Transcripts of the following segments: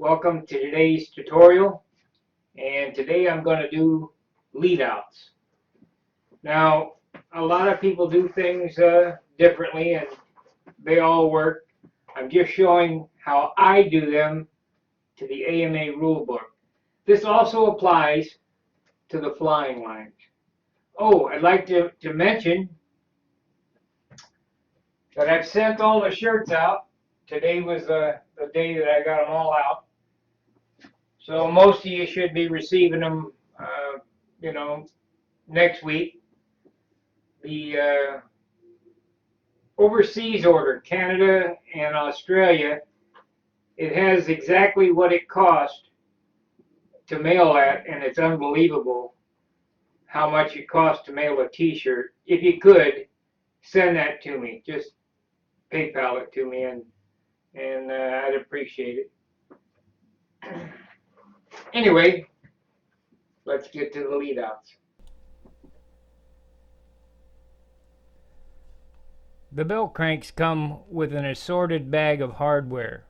Welcome to today's tutorial, and today I'm going to do lead outs. Now, a lot of people do things differently and they all work. I'm just showing how I do them to the AMA rulebook. This also applies to the flying lines. Oh, I'd like to mention that I've sent all the shirts out. Today was the day that I got them all out. So most of you should be receiving them, you know, next week. The overseas order, Canada and Australia, it has exactly what it cost to mail that, and it's unbelievable how much it costs to mail a t-shirt. If you could, send that to me. Just PayPal it to me, and I'd appreciate it. Anyway, let's get to the lead outs. The bell cranks come with an assorted bag of hardware.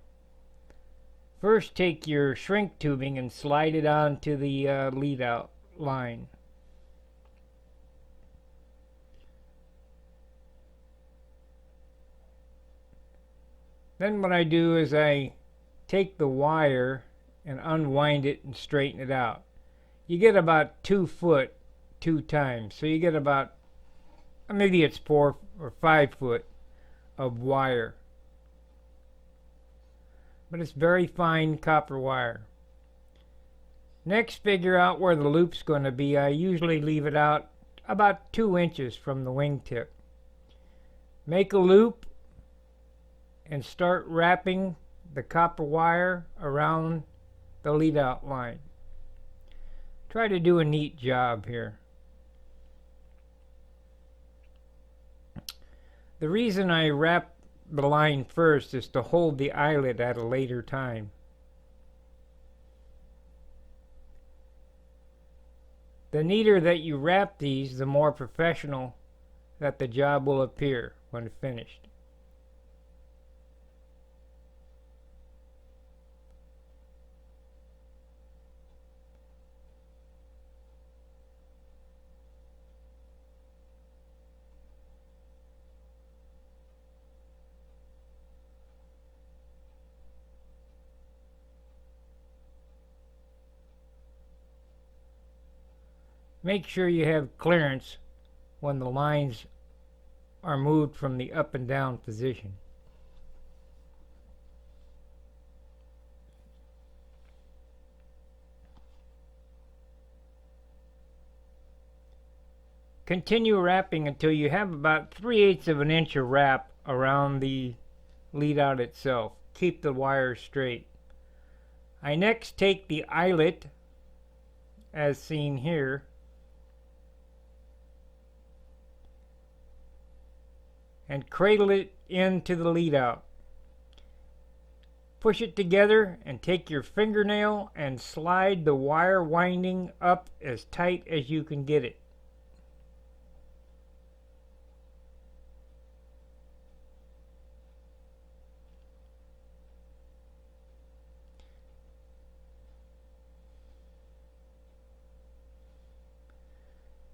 First, take your shrink tubing and slide it onto the lead out line. Then what I do is I take the wire and unwind it and straighten it out. You get about 2 foot 2 times, so you get about, maybe it's 4 or 5 foot of wire, but it's very fine copper wire. Next, figure out where the loop's going to be. I usually leave it out about 2 inches from the wingtip. Make a loop and start wrapping the copper wire around the lead out line. Try to do a neat job here. The reason I wrap the line first is to hold the eyelet at a later time. The neater that you wrap these, the more professional that the job will appear when finished. Make sure you have clearance when the lines are moved from the up and down position. Continue wrapping until you have about 3/8 of an inch of wrap around the lead out itself. Keep the wire straight. I next take the eyelet, as seen here, and cradle it into the lead out. Push it together and take your fingernail and slide the wire winding up as tight as you can get it.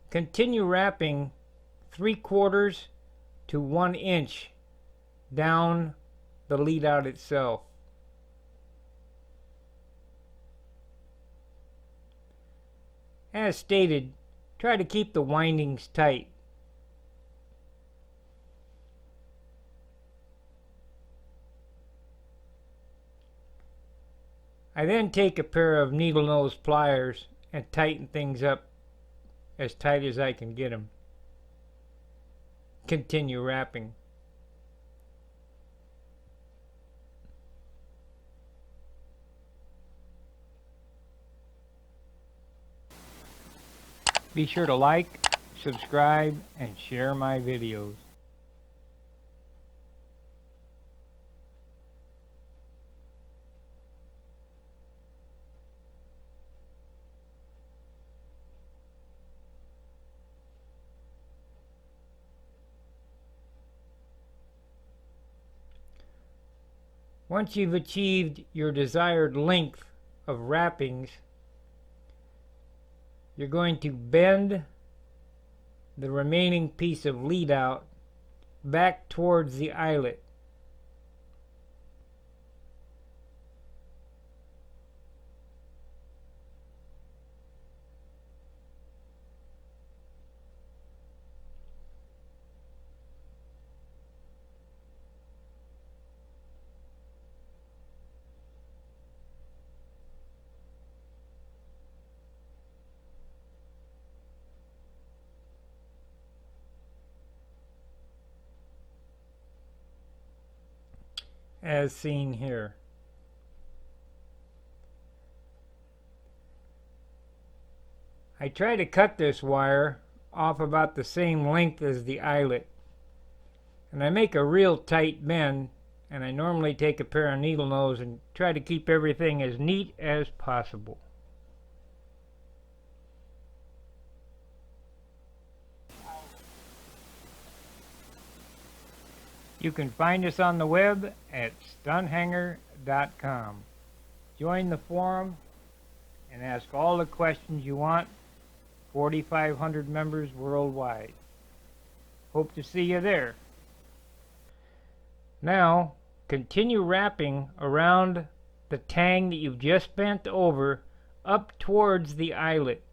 Continue wrapping 3/4 to 1 inch down the lead out itself. As stated, try to keep the windings tight. I then take a pair of needle nose pliers and tighten things up as tight as I can get them. Continue wrapping. Be sure to like, subscribe, and share my videos. Once you've achieved your desired length of wrappings, you're going to bend the remaining piece of lead out back towards the eyelet. As seen here. I try to cut this wire off about the same length as the eyelet, and I make a real tight bend, and I normally take a pair of needle nose and try to keep everything as neat as possible. You can find us on the web at stunthanger.com. Join the forum and ask all the questions you want. 4,500 members worldwide. Hope to see you there. Now, continue wrapping around the tang that you've just bent over up towards the eyelet.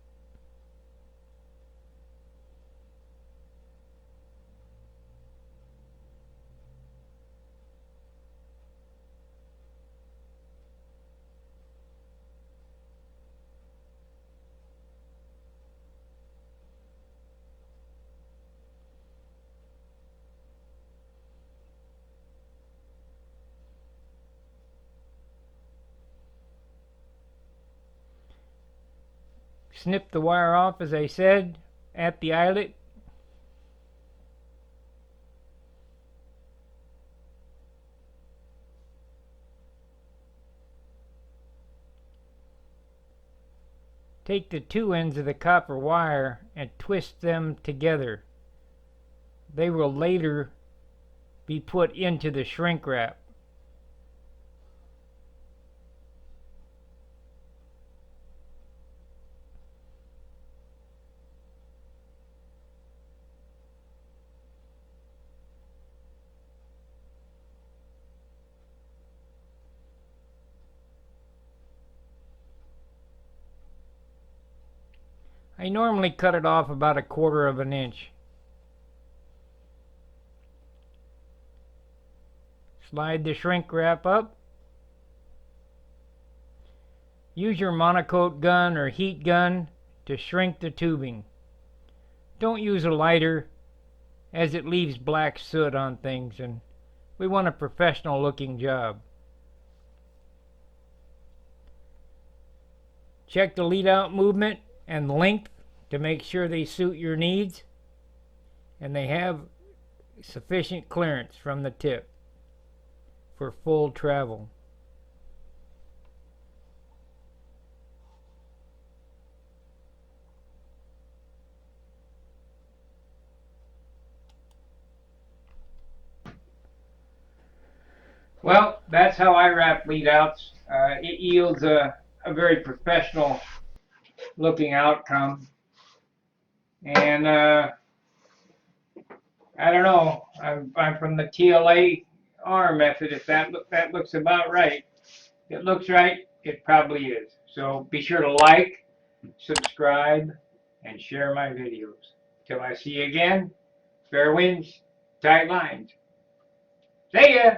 Snip the wire off, as I said, at the eyelet. Take the two ends of the copper wire and twist them together. They will later be put into the shrink wrap. I normally cut it off about 1/4 of an inch. Slide the shrink wrap up. Use your monocoat gun or heat gun to shrink the tubing. Don't use a lighter, as it leaves black soot on things, and we want a professional looking job. Check the lead out movement and length to make sure they suit your needs and they have sufficient clearance from the tip for full travel. Well, that's how I wrap lead outs. It yields a very professional looking outcome. And I don't know, I'm from the TLA arm method. If that looks about right. If it looks right, it probably is. So be sure to like, subscribe, and share my videos. Till I see you again, fair winds, tight lines. See ya!